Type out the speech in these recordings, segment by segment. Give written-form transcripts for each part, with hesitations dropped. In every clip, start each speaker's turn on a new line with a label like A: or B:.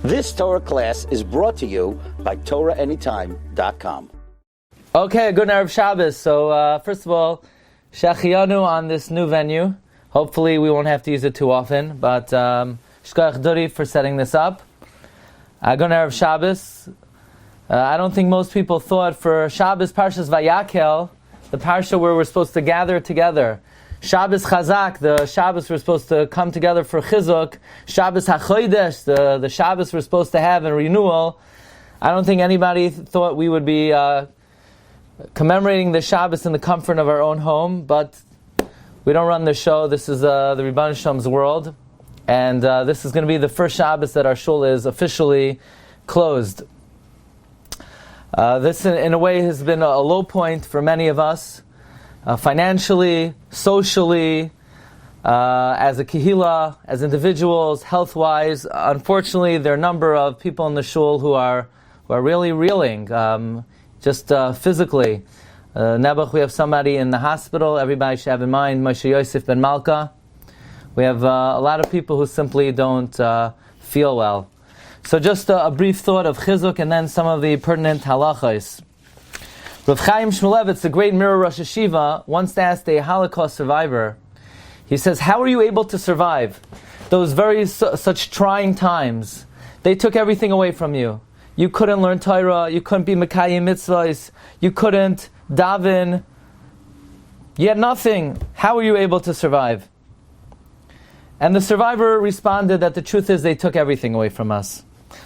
A: This Torah class is brought to you by TorahAnytime.com.
B: Okay, good Erev Shabbos. So first of all, Shechianu on this new venue. Hopefully we won't have to use it too often, but Shkoyach Duri for setting this up. Good Erev Shabbos. I don't think most people thought for Shabbos Parshas Vayakel, the Parsha where we're supposed to gather together. Shabbos Chazak, the Shabbos we're supposed to come together for Chizzuk. Shabbos Hachodesh, the Shabbos we're supposed to have in renewal. I don't think anybody thought we would be commemorating the Shabbos in the comfort of our own home, but we don't run the show. This is the Rebbeinu Shalom's world, and this is going to be the first Shabbos that our shul is officially closed. This, in a way, has been a low point for many of us. Financially, socially, as a kehila, as individuals, health-wise. Unfortunately, there are a number of people in the shul who are really reeling, just physically. Nebuch, we have somebody in the hospital. Everybody should have in mind Moshe Yosef ben Malka. We have a lot of people who simply don't feel well. So just a brief thought of Chizzuk and then some of the pertinent halachos. Rav Chaim Shmulevitz, the great Mirror Rosh Hashiva, once asked a Holocaust survivor, he says, how are you able to survive those such trying times? They took everything away from you. You couldn't learn Torah, you couldn't be Mekayim Mitzvahs, you couldn't daven, you had nothing. How were you able to survive? And the survivor responded that the truth is they took everything away from us.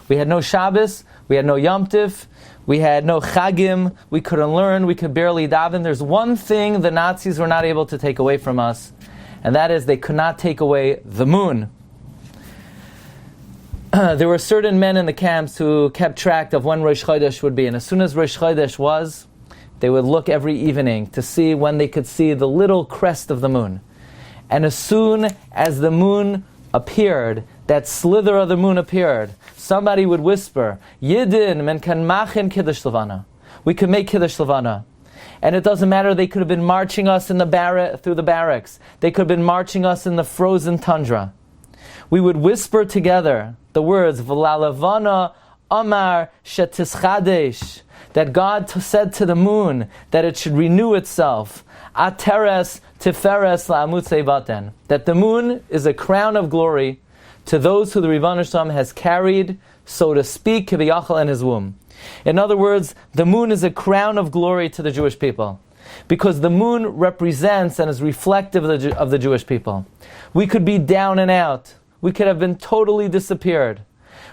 B: We had no Shabbos, we had no Yom Tif, we had no Chagim, we couldn't learn, we could barely daven. There's one thing the Nazis were not able to take away from us, and that is they could not take away the moon. There were certain men in the camps who kept track of when Rosh Chodesh would be, and as soon as Rosh Chodesh was, they would look every evening to see when they could see the little crest of the moon. And as soon as the moon appeared, that slither of the moon appeared, somebody would whisper, Yidin men kan machen Kiddush Levana. We could make Kiddush Levana. And it doesn't matter, they could have been marching us in the through the barracks. They could have been marching us in the frozen tundra. We would whisper together the words, V'la Levana Amar Shetischadesh, that God said to the moon that it should renew itself. Ateres Tiferes La'amutzei Baten, that the moon is a crown of glory to those who the Rebbeinu Shalom has carried, so to speak, kibiyachal in his womb. In other words, the moon is a crown of glory to the Jewish people, because the moon represents and is reflective of the Jewish people. We could be down and out. We could have been totally disappeared.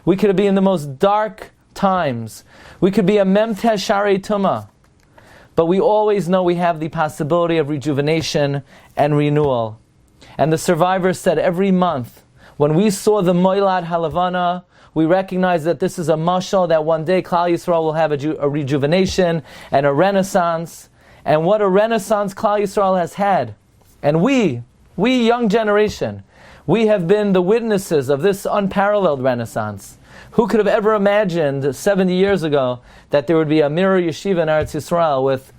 B: We could be in the most dark times. We could be a memtesh sharei tumah. But we always know we have the possibility of rejuvenation and renewal. And the survivors said every month, when we saw the Moilad Halavana, we recognize that this is a mashal, that one day Klal Yisrael will have a rejuvenation and a renaissance. And what a renaissance Klal Yisrael has had. And we young generation, we have been the witnesses of this unparalleled renaissance. Who could have ever imagined 70 years ago that there would be a mirror yeshiva in Eretz Yisrael with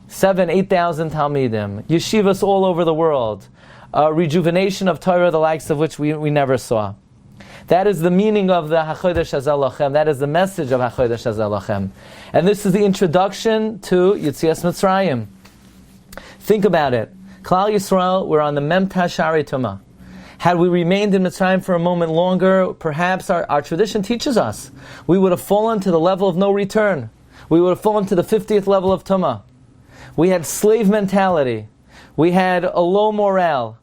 B: 8,000 Talmidim, yeshivas all over the world, a rejuvenation of Torah, the likes of which we never saw. That is the meaning of the Hachodesh Hazeh. That is the message of Hachodesh Hazeh. And this is the introduction to Yetzias Mitzrayim. Think about it. Klal Yisrael, we're on the Memtesh Sharei Tumah. Had we remained in Mitzrayim for a moment longer, perhaps our tradition teaches us, we would have fallen to the level of no return. We would have fallen to the 50th level of Tumah. We had slave mentality. We had a low morale.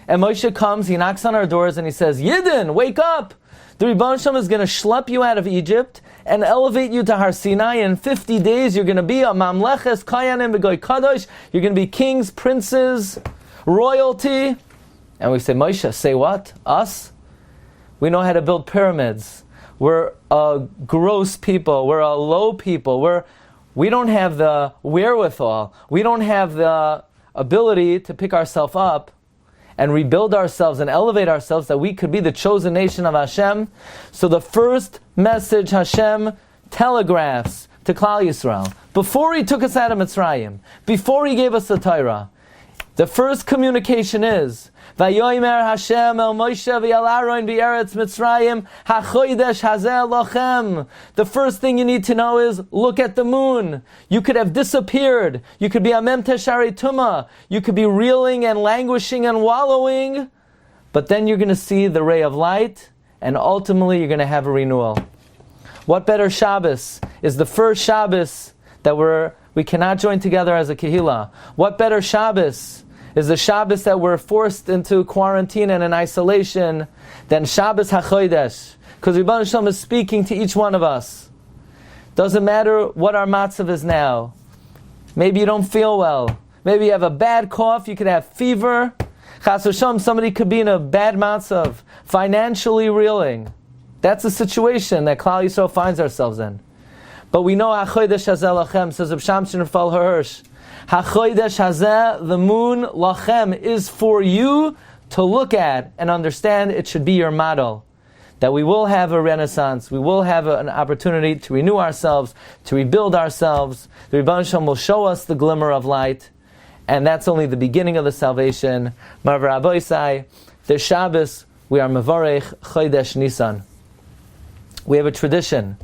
B: And Moshe comes, he knocks on our doors and he says, Yidden, wake up! The Rebbeinu Shalom is going to schlep you out of Egypt and elevate you to Har Sinai. In 50 days you're going to be a Mamleches, Kayanim, Begoy Kadosh. You're going to be kings, princes, royalty. And we say, Moshe, say what? Us? We know how to build pyramids. We're a gross people. We're a low people. We don't have the wherewithal. We don't have the ability to pick ourselves up and rebuild ourselves and elevate ourselves that we could be the chosen nation of Hashem. So the first message Hashem telegraphs to Klal Yisrael, before He took us out of Mitzrayim, before He gave us the Torah, The first communication is Vayomer Hashem el Moshe v'el Aaron b'Eretz Mitzrayim Hachodesh hazeh lachem. The first thing you need to know is look at the moon. You could have disappeared. You could be amem teshari tuma. You could be reeling and languishing and wallowing. But then you're going to see the ray of light, and ultimately you're going to have a renewal. What better Shabbos is the first Shabbos that we cannot join together as a kehillah? What better Shabbos is the Shabbos that we're forced into quarantine and in isolation than Shabbos Hachodesh? Because Rebbe Shalom is speaking to each one of us. Doesn't matter what our matzav is now. Maybe you don't feel well. Maybe you have a bad cough. You could have fever. Chas v'shalom, somebody could be in a bad matzav, financially reeling. That's the situation that Klal Yisrael finds ourselves in. But we know Hachodesh hazeh lachem, says Reb Shamshin Rafal HaHirsch. Hachodesh hazeh, the moon, lachem, is for you to look at and understand. It should be your model. That we will have a renaissance, we will have an opportunity to renew ourselves, to rebuild ourselves. The Rebbe Shalom will show us the glimmer of light, and that's only the beginning of the salvation. Marv Rabbi, this Shabbos, we are Mevarech Chodesh Nisan. We have a tradition.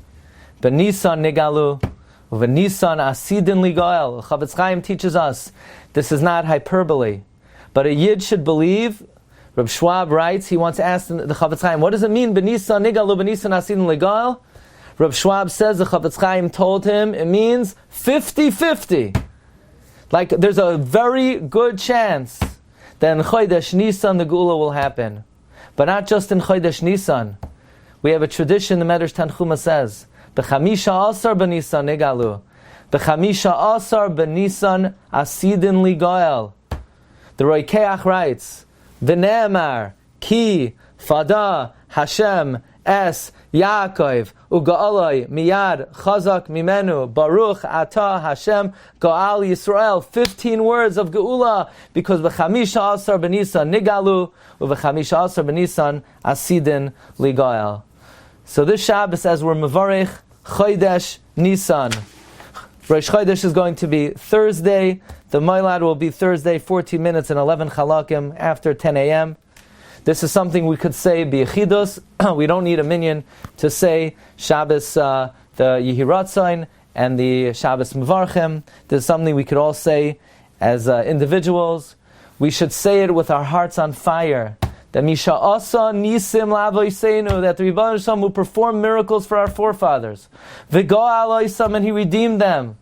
B: B'Nisan nigalu, v'Nisan asidin ligoel. Chavetz Chaim teaches us this is not hyperbole, but a Yid should believe. Reb Schwab writes, he once asked the Chavetz Chaim, what does it mean, B'Nisan nigalu, v'Nisan asidin ligoel? Reb Schwab says the Chavetz Chaim told him it means 50-50. Like there's a very good chance that in Chodesh Nisan the Geula will happen. But not just in Chodesh Nisan. We have a tradition, the Medrash Tanchuma says, B'chamisha asar b'Nisan nigalu. B'chamisha asar b'Nisan asidin ligoel. The Roikeach writes, V'ne'emar ki fada Hashem es Yaakov u'ga'aloi miyad chazak mimenu baruch ata Hashem ga'al Yisrael. 15 words of Geula, because b'chamisha asar b'Nisan nigalu u'b'chamisha asar b'Nisan asidin ligoel. So this Shabbos, as we're Mevarech Chodesh Nisan, Rosh Chodesh is going to be Thursday. The Moilad will be Thursday, 14 minutes and 11 chalakim after 10 a.m. This is something we could say b'yechidus. We don't need a minyan to say Shabbos, the Yehiratzain and the Shabbos Mevarchem. This is something we could all say as individuals. We should say it with our hearts on fire. That Misha Asa Nisim Lavoiseinu, that the Rebbe Shalom will perform miracles for our forefathers. V'go aloisam, and He redeemed them.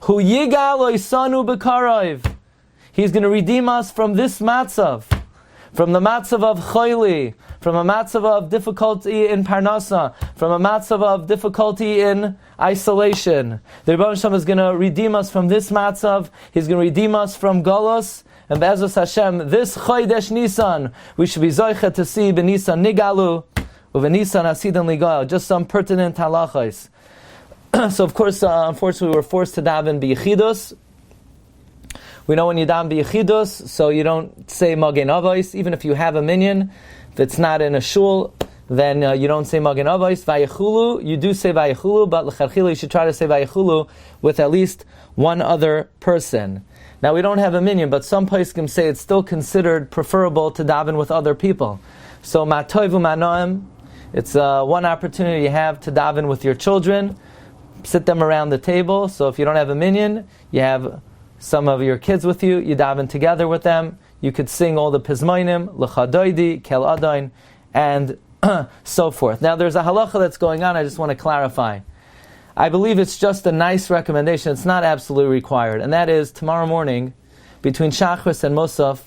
B: Hu yiga aloisanu b'karov. He's going to redeem us from this matzav, from the matzav of choili, from a matzav of difficulty in parnasa, from a matzav of difficulty in isolation. The Rebbe Shalom is going to redeem us from this matzav. He's going to redeem us from galus. And Be'ezus Hashem, this Chodesh Nisan, we should be zoicha to see b'Nisan nigalu, u'v'Nisan asidan ligal. Just some pertinent halachos. So of course, unfortunately, we're forced to daven b'yechidus. We know when you daven b'yechidus, so you don't say Magen Avos, even if you have a minyan. If it's not in a shul, then you don't say Magen Avos. Vayechulu, you do say Vayechulu, but l'charchila you should try to say Vayechulu with at least one other person. Now we don't have a minyan, but some poskim say it's still considered preferable to daven with other people. So ma'toivu ma'noim, it's one opportunity you have to daven with your children. Sit them around the table. So if you don't have a minyan, you have some of your kids with you. You daven together with them. You could sing all the pizmoinim, l'chadoidi, kel adain, and so forth. Now there's a halacha that's going on. I just want to clarify. I believe it's just a nice recommendation. It's not absolutely required. And that is tomorrow morning, between Shachris and Musaf.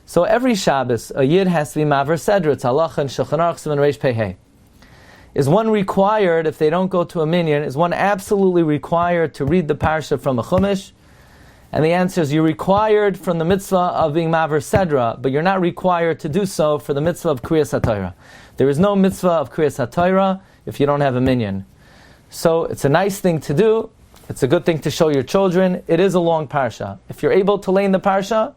B: So every Shabbos, a Yid has to be Maver Sedra. It's Halacha and Shulchan Aruch Siman Reish Pei. Is one required, if they don't go to a minyan, is one absolutely required to read the Parsha from a Chumash? And the answer is you're required from the mitzvah of being Maver Sedra, but you're not required to do so for the mitzvah of Kriyas HaTorah. There is no mitzvah of Kriyas HaTorah if you don't have a minyan. So it's a nice thing to do. It's a good thing to show your children. It is a long Parsha. If you're able to learn the Parsha,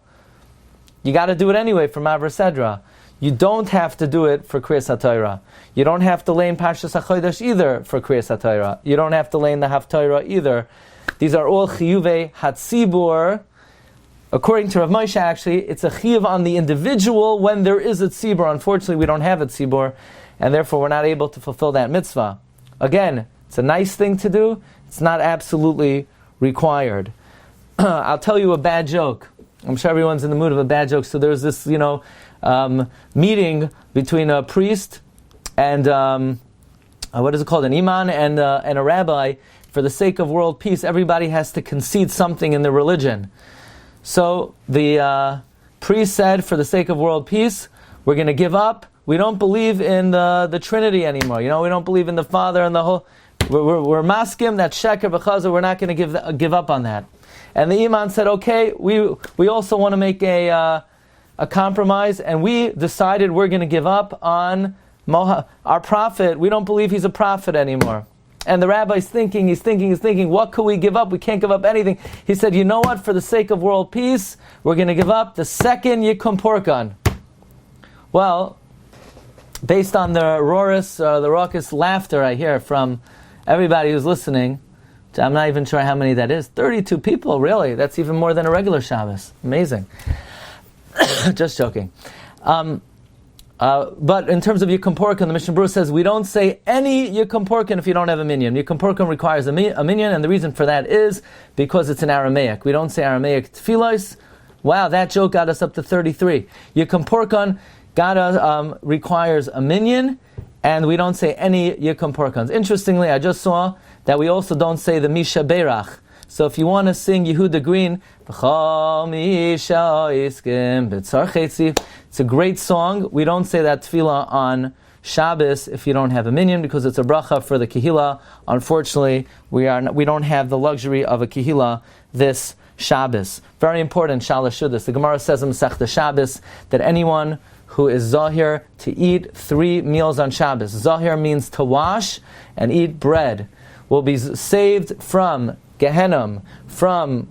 B: you got to do it anyway for Maver Sedra. You don't have to do it for Kriyas HaTorah. You don't have to learn Parshas Hachodesh either for Kriyas HaTorah. You don't have to learn the Haftorah either. These are all chiyuvei hatzibur, according to Rav Moshe, actually, it's a chiyuv on the individual when there is a tzibur. Unfortunately, we don't have a tzibur, and therefore we're not able to fulfill that mitzvah. Again, it's a nice thing to do. It's not absolutely required. I'll tell you a bad joke. I'm sure everyone's in the mood of a bad joke. So there's this, meeting between a priest and what is it called, an imam and a rabbi. For the sake of world peace, everybody has to concede something in their religion. So the priest said, for the sake of world peace, we're going to give up. We don't believe in the Trinity anymore. We don't believe in the Father and the whole. We're maskim, that sheker b'chazor. We're not going to give up on that. And the imam said, okay, we also want to make a compromise, and we decided we're going to give up on our prophet. We don't believe he's a prophet anymore. And the rabbi's thinking, he's thinking, what could we give up? We can't give up anything. He said, you know what? For the sake of world peace, we're going to give up the second Yikum Porkan. Well, based on the raucous laughter I hear from everybody who's listening, I'm not even sure how many that is. 32 people, really. That's even more than a regular Shabbos. Amazing. Just joking. But in terms of Yikum Porkan, the Mishnah Berurah says we don't say any Yikum Porkan if you don't have a minyan. Yikum Porkan requires a minyan, and the reason for that is because it's in Aramaic. We don't say Aramaic tefillos. Wow, that joke got us up to 33. Yikum Porkan requires a minyan, and we don't say any Yikum Porkans. Interestingly, I just saw that we also don't say the Misha Berach. So if you want to sing Yehuda Green, it's a great song. We don't say that tefillah on Shabbos if you don't have a minyan, because it's a bracha for the kehillah. Unfortunately, we don't have the luxury of a kehillah this Shabbos. Very important, Shalashudas. The Gemara says in Masechta Shabbos that anyone who is zahir to eat 3 meals on Shabbos. Zahir means to wash and eat bread, will be saved from Gehenna, from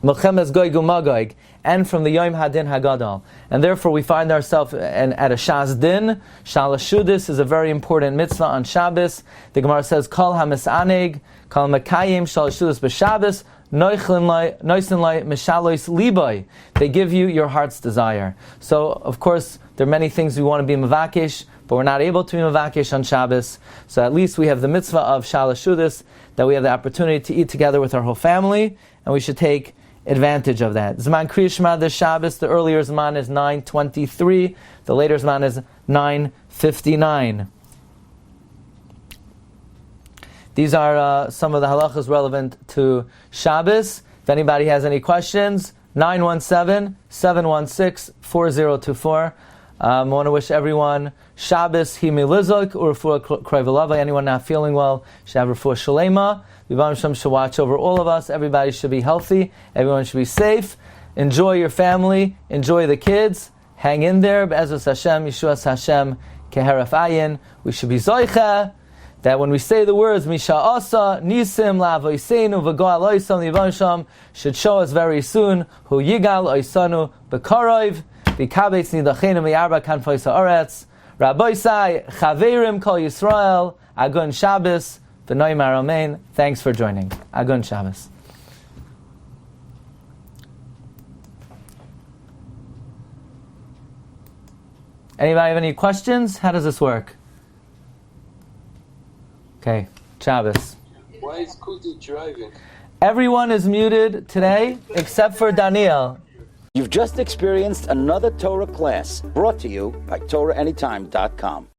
B: Melchemes Gog u'Magog, and from the Yom Hadin Hagadol. And therefore we find ourselves at a Shas Din. Shalashudas is a very important mitzvah on Shabbos. The Gemara says, Kol ha-misaneg, kol makayim shalashudas b'Shabbos, noisin lai mishalois liboy. They give you your heart's desire. So, of course, there are many things we want to be mevakesh, but we're not able to be mevakesh on Shabbos. So at least we have the mitzvah of shalashudas, that we have the opportunity to eat together with our whole family, and we should take advantage of that. Zman Kriya Shema this Shabbos, the earlier Zman is 9:23, the later Zman is 9:59. These are some of the halachos relevant to Shabbos. If anybody has any questions, 917-716-4024. I want to wish everyone Shabbos himilizuk or refuah krayvelava. Anyone not feeling well should have refuah shalema. Yibam Shem should watch over all of us. Everybody should be healthy. Everyone should be safe. Enjoy your family. Enjoy the kids. Hang in there. Be'ezus Hashem, Yeshuas Hashem, keheref ayin. We should be zoicha, that when we say the words Misha Asa, Nisim, Lavoiseinu, V'goal Oisam, the Yibam Shem should show us very soon Hu Yigal Oisanu B'karov, V'kabetz Nidachenu Mi'arba Kanfos Ha'aretz, Rabbi Sai, Chaverim Kol Yisrael, Agun Shabbos, V'noim Aromein. Thanks for joining. Agun Shabbos. Anybody have any questions? How does this work? Okay, Shabbos.
C: Why is Kuti driving?
B: Everyone is muted today except for Daniel.
A: You've just experienced another Torah class brought to you by TorahAnytime.com.